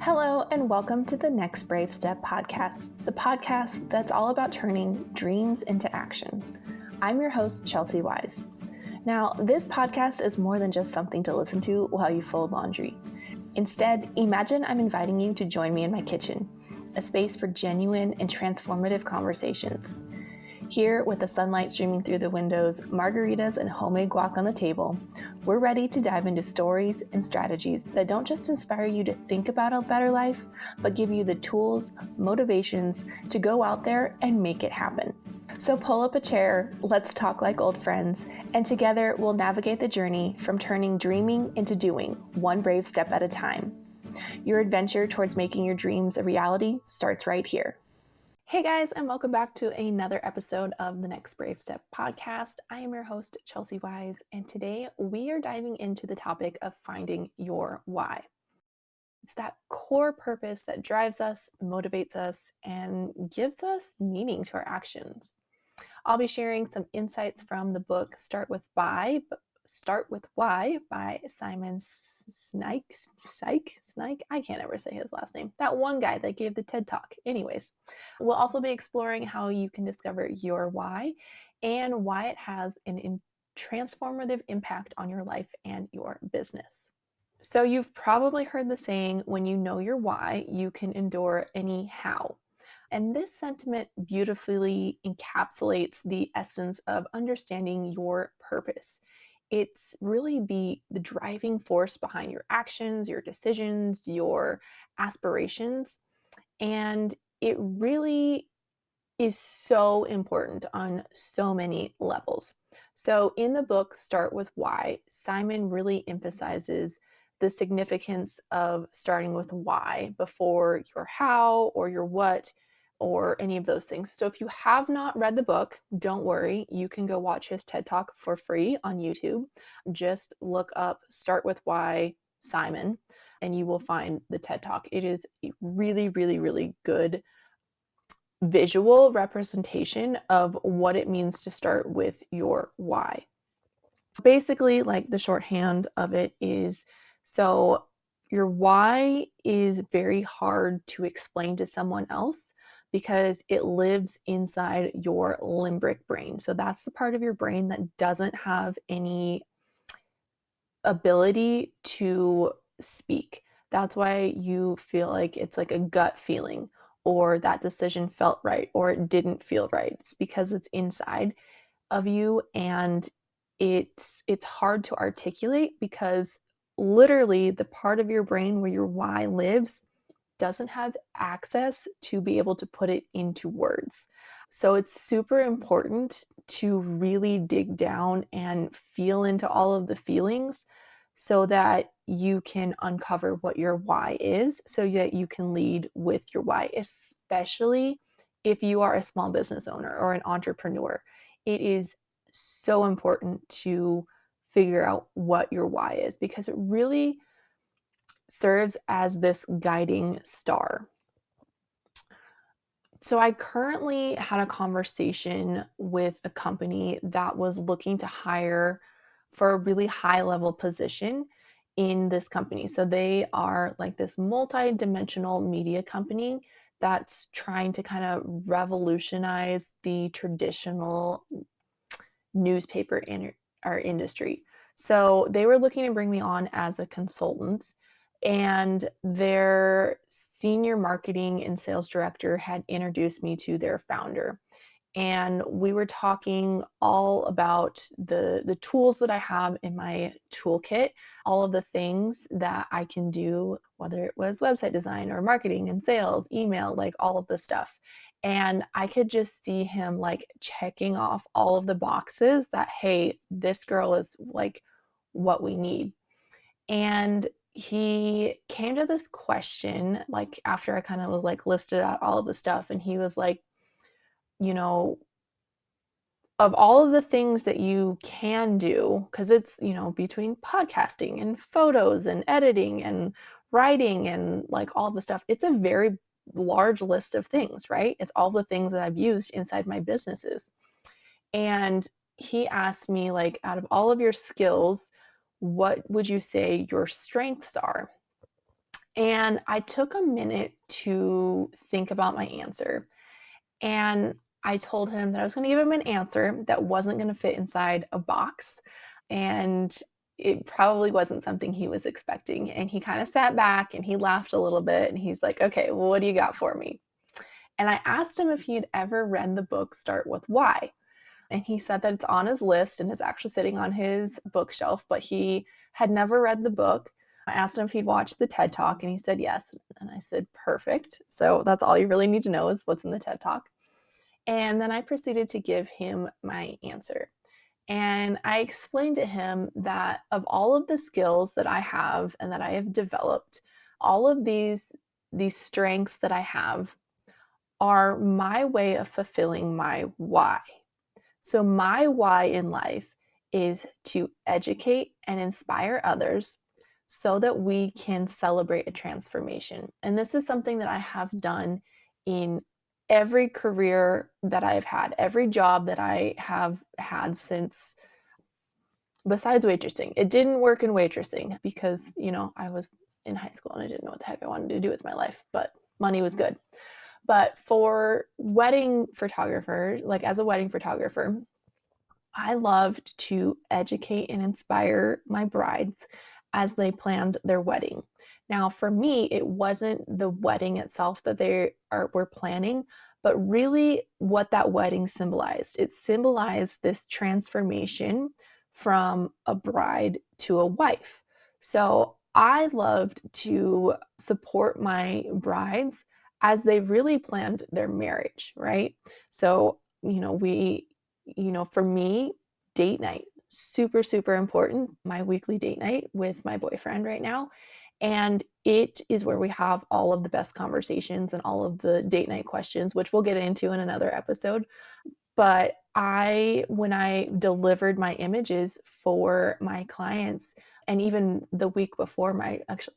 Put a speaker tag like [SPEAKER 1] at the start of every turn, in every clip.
[SPEAKER 1] Hello, and welcome to the Next Brave Step podcast, the podcast that's all about turning dreams into action. I'm your host, Chelsea Wise. Now, this podcast is more than just something to listen to while you fold laundry. Instead, imagine I'm inviting you to join me in my kitchen, a space for genuine and transformative conversations. Here, with the sunlight streaming through the windows, margaritas and homemade guac on the table, we're ready to dive into stories and strategies that don't just inspire you to think about a better life, but give you the tools, motivations to go out there and make it happen. So pull up a chair, let's talk like old friends, and together we'll navigate the journey from turning dreaming into doing, one brave step at a time. Your adventure towards making your dreams a reality starts right here. Hey guys, and welcome back to another episode of the Next Brave Step podcast. I am your host, Chelsea Wise, and today we are diving into the topic of finding your why. It's that core purpose that drives us, motivates us, and gives us meaning to our actions. I'll be sharing some insights from the book Start with Why by Simon Sinek. I can't ever say his last name. That one guy that gave the TED Talk. Anyways, we'll also be exploring how you can discover your why and why it has an transformative impact on your life and your business. So you've probably heard the saying, when you know your why, you can endure any how. And this sentiment beautifully encapsulates the essence of understanding your purpose. It's really the driving force behind your actions, your decisions, your aspirations. And it really is so important on so many levels. So in the book, Start with Why, Simon really emphasizes the significance of starting with why before your how or your what or any of those things. So if you have not read the book, don't worry. You can go watch his TED Talk for free on YouTube. Just look up Start with Why Simon and you will find the TED Talk. It is a really, really, really good visual representation of what it means to start with your why. Basically, like the shorthand of it is, so your why is very hard to explain to someone else because it lives inside your limbic brain. So that's the part of your brain that doesn't have any ability to speak. That's why you feel like it's like a gut feeling, or that decision felt right, or it didn't feel right. It's because it's inside of you, and it's hard to articulate because literally the part of your brain where your why lives doesn't have access to be able to put it into words. So it's super important to really dig down and feel into all of the feelings so that you can uncover what your why is, so that you can lead with your why, especially if you are a small business owner or an entrepreneur. It is so important to figure out what your why is because it really serves as this guiding star. So I currently had a conversation with a company that was looking to hire for a really high level position in this company. So they are like this multi-dimensional media company that's trying to kind of revolutionize the traditional newspaper in our industry. So they were looking to bring me on as a consultant, and their senior marketing and sales director had introduced me to their founder. And we were talking all about the tools that I have in my toolkit, all of the things that I can do, whether it was website design or marketing and sales, email, like all of the stuff. And I could just see him like checking off all of the boxes that, hey, this girl is like what we need. And he came to this question, like after I kind of was like listed out all of the stuff, and he was like, you know, of all of the things that you can do, because it's, between podcasting and photos and editing and writing and like all the stuff, it's a very large list of things, right? It's all the things that I've used inside my businesses. And he asked me, like, out of all of your skills, what would you say your strengths are? And I took a minute to think about my answer. And I told him that I was going to give him an answer that wasn't going to fit inside a box. And it probably wasn't something he was expecting. And he kind of sat back and he laughed a little bit. And he's like, okay, well, what do you got for me? And I asked him if he'd ever read the book Start With Why. And he said that it's on his list and it's actually sitting on his bookshelf, but he had never read the book. I asked him if he'd watched the TED Talk, and he said yes. And I said, perfect. So that's all you really need to know is what's in the TED Talk. And then I proceeded to give him my answer. And I explained to him that of all of the skills that I have and that I have developed, all of these strengths that I have are my way of fulfilling my why. So my why in life is to educate and inspire others so that we can celebrate a transformation. And this is something that I have done in every career that I have had, every job that I have had since, besides waitressing. It didn't work in waitressing because, I was in high school and I didn't know what the heck I wanted to do with my life, but money was good. But for wedding photographer, like as a wedding photographer, I loved to educate and inspire my brides as they planned their wedding. Now, for me, it wasn't the wedding itself that were planning, but really what that wedding symbolized. It symbolized this transformation from a bride to a wife. So I loved to support my brides as they really planned their marriage, right? So, for me, date night, super, super important. My weekly date night with my boyfriend right now. And it is where we have all of the best conversations and all of the date night questions, which we'll get into in another episode. But when I delivered my images for my clients, and even the week before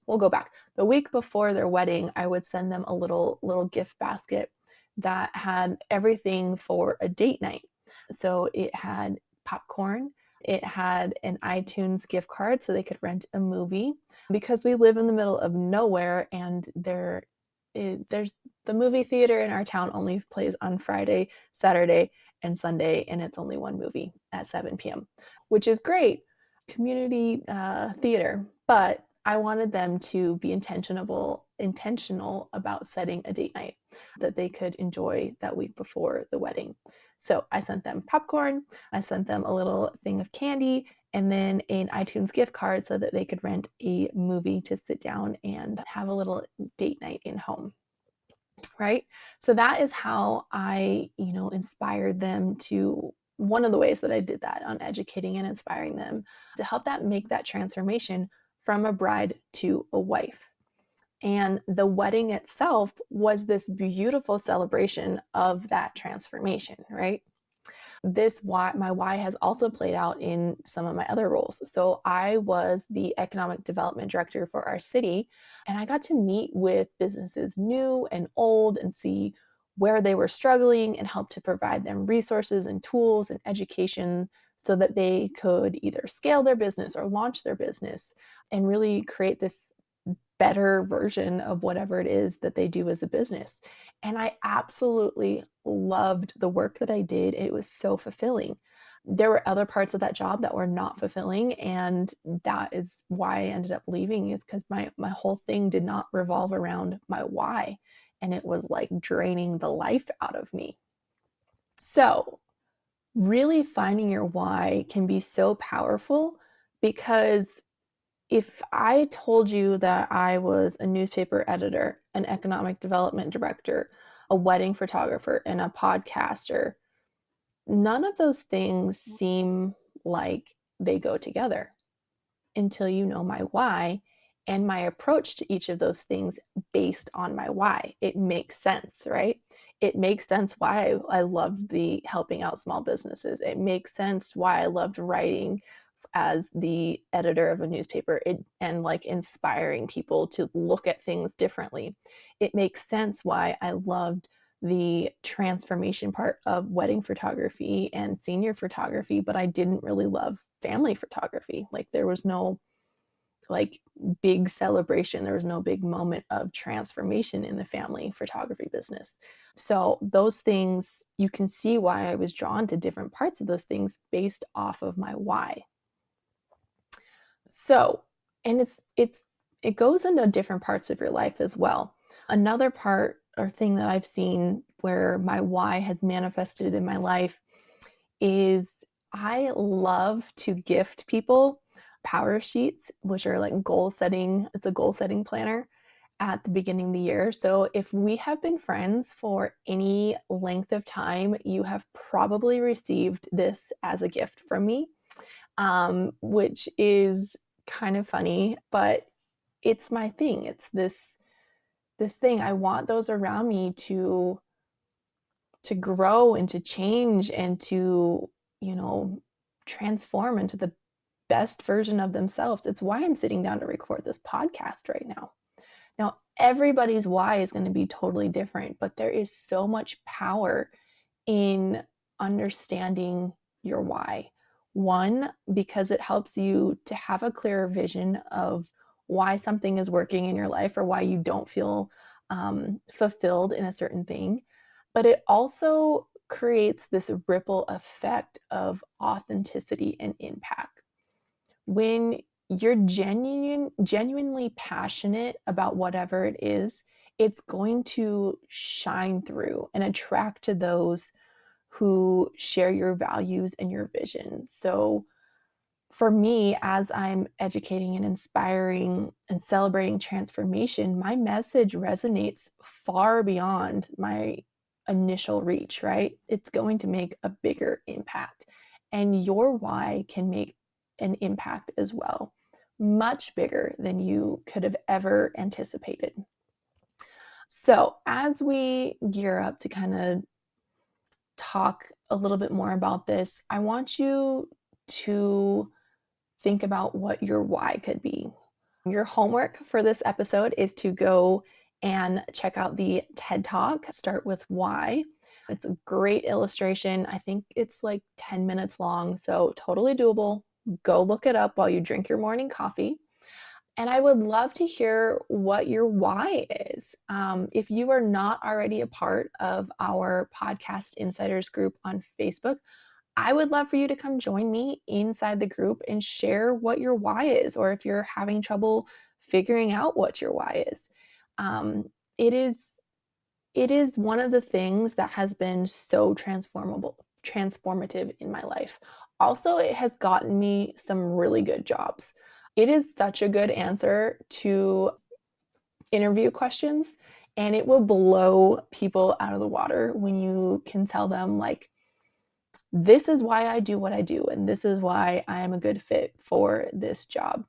[SPEAKER 1] we'll go back. The week before their wedding, I would send them a little gift basket that had everything for a date night. So it had popcorn, it had an iTunes gift card so they could rent a movie because we live in the middle of nowhere and there's the movie theater in our town only plays on Friday, Saturday, and Sunday, and it's only one movie at 7 p.m., which is great. Community theater, but I wanted them to be intentional about setting a date night that they could enjoy that week before the wedding. So I sent them popcorn, I sent them a little thing of candy, and then an iTunes gift card so that they could rent a movie to sit down and have a little date night in home. Right? So that is how I, inspired them to one of the ways that I did that on educating and inspiring them to help make that transformation from a bride to a wife. And the wedding itself was this beautiful celebration of that transformation, right? My why has also played out in some of my other roles. So I was the economic development director for our city, and I got to meet with businesses new and old and see where they were struggling and help to provide them resources and tools and education so that they could either scale their business or launch their business and really create this better version of whatever it is that they do as a business. And I absolutely loved the work that I did. It was so fulfilling. There were other parts of that job that were not fulfilling, and that is why I ended up leaving, is because my whole thing did not revolve around my why, and it was like draining the life out of me. So really finding your why can be so powerful, because if I told you that I was a newspaper editor, an economic development director, a wedding photographer, and a podcaster, none of those things seem like they go together until you know my why and my approach to each of those things based on my why. It makes sense, right? It makes sense why I loved the helping out small businesses. It makes sense why I loved writing as the editor of a newspaper and like inspiring people to look at things differently. It makes sense why I loved the transformation part of wedding photography and senior photography, but I didn't really love family photography. Like there was no like big celebration. There was no big moment of transformation in the family photography business. So those things, you can see why I was drawn to different parts of those things based off of my why. So, and it goes into different parts of your life as well. Another part or thing that I've seen where my why has manifested in my life is I love to gift people power sheets, which are like goal setting. It's a goal setting planner at the beginning of the year. So if we have been friends for any length of time, you have probably received this as a gift from me, which is kind of funny, but it's my thing. It's this thing. I want those around me to grow and to change and to, you know, transform into the best version of themselves. It's why I'm sitting down to record this podcast right now. Now, everybody's why is going to be totally different, but there is so much power in understanding your why. One, because it helps you to have a clearer vision of why something is working in your life or why you don't feel fulfilled in a certain thing. But it also creates this ripple effect of authenticity and impact. When you're genuinely passionate about whatever it is, it's going to shine through and attract to those who share your values and your vision. So for me, as I'm educating and inspiring and celebrating transformation, my message resonates far beyond my initial reach, right? It's going to make a bigger impact. And your why can make an impact as well, much bigger than you could have ever anticipated. So, as we gear up to kind of talk a little bit more about this, I want you to think about what your why could be. Your homework for this episode is to go and check out the TED Talk, Start with Why. It's a great illustration. I think it's like 10 minutes long, so totally doable. Go look it up while you drink your morning coffee. And I would love to hear what your why is. If you are not already a part of our Podcast Insiders group on Facebook, I would love for you to come join me inside the group and share what your why is, or if you're having trouble figuring out what your why is. Um, it is it is one of the things that has been so transformative in my life. Also, it has gotten me some really good jobs. It is such a good answer to interview questions, and it will blow people out of the water when you can tell them, like, this is why I do what I do, and this is why I am a good fit for this job.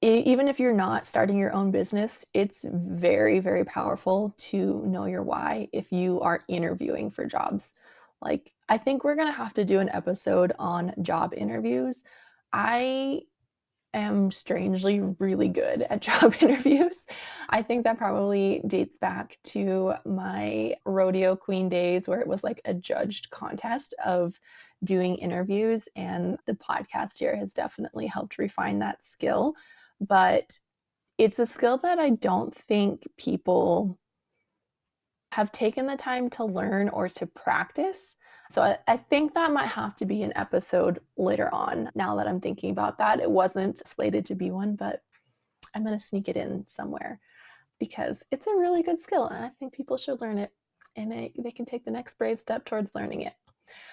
[SPEAKER 1] Even if you're not starting your own business, it's very, very powerful to know your why if you are interviewing for jobs. Like, I think we're going to have to do an episode on job interviews. I am strangely really good at job interviews. I think that probably dates back to my rodeo queen days where it was like a judged contest of doing interviews. And the podcast here has definitely helped refine that skill. But it's a skill that I don't think people have taken the time to learn or to practice. So I think that might have to be an episode later on. Now that I'm thinking about that, it wasn't slated to be one, but I'm going to sneak it in somewhere because it's a really good skill and I think people should learn it, and they can take the next brave step towards learning it.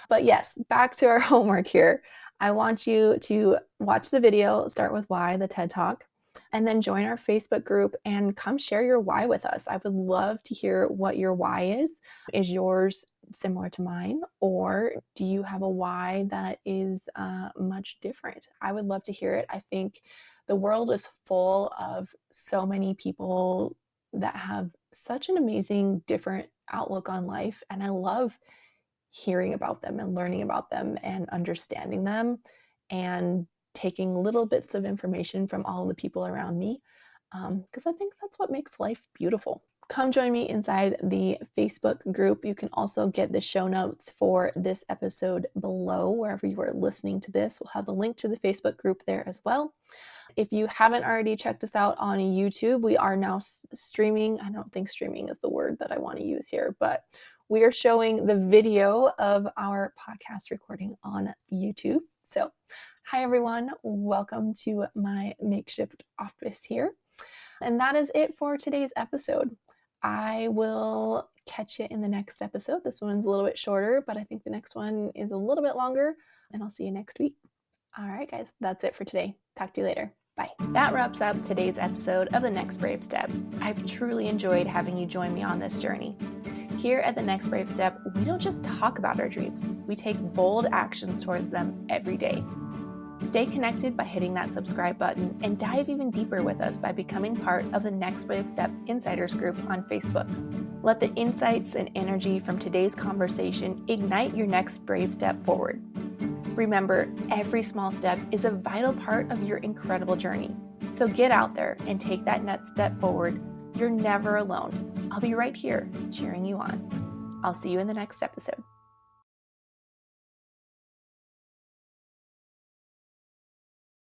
[SPEAKER 1] But yes, back to our homework here. I want you to watch the video, Start with Why, the TED Talk, and then join our Facebook group and come share your why with us. I would love to hear what your why is. Is yours similar to mine, or do you have a why that is much different? I would love to hear it. I think the world is full of so many people that have such an amazing, different outlook on life, and I love hearing about them and learning about them and understanding them and taking little bits of information from all the people around me, because I think that's what makes life beautiful. come join me inside the Facebook group. You can also get the show notes for this episode below wherever you are listening to this. We'll have a link to the Facebook group there as well. If you haven't already checked us out on YouTube, we are now streaming. I don't think streaming is the word that I want to use here, but we are showing the video of our podcast recording on YouTube. So, hi everyone. Welcome to my makeshift office here. And that is it for today's episode. I will catch you in the next episode. This one's a little bit shorter, but I think the next one is a little bit longer, and I'll see you next week. All right, guys, that's it for today. Talk to you later. Bye. That wraps up today's episode of The Next Brave Step. I've truly enjoyed having you join me on this journey. Here at The Next Brave Step, we don't just talk about our dreams, we take bold actions towards them every day. Stay connected by hitting that subscribe button and dive even deeper with us by becoming part of the Next Brave Step Insiders group on Facebook. Let the insights and energy from today's conversation ignite your next brave step forward. Remember, every small step is a vital part of your incredible journey. So get out there and take that next step forward. You're never alone. I'll be right here cheering you on. I'll see you in the next episode.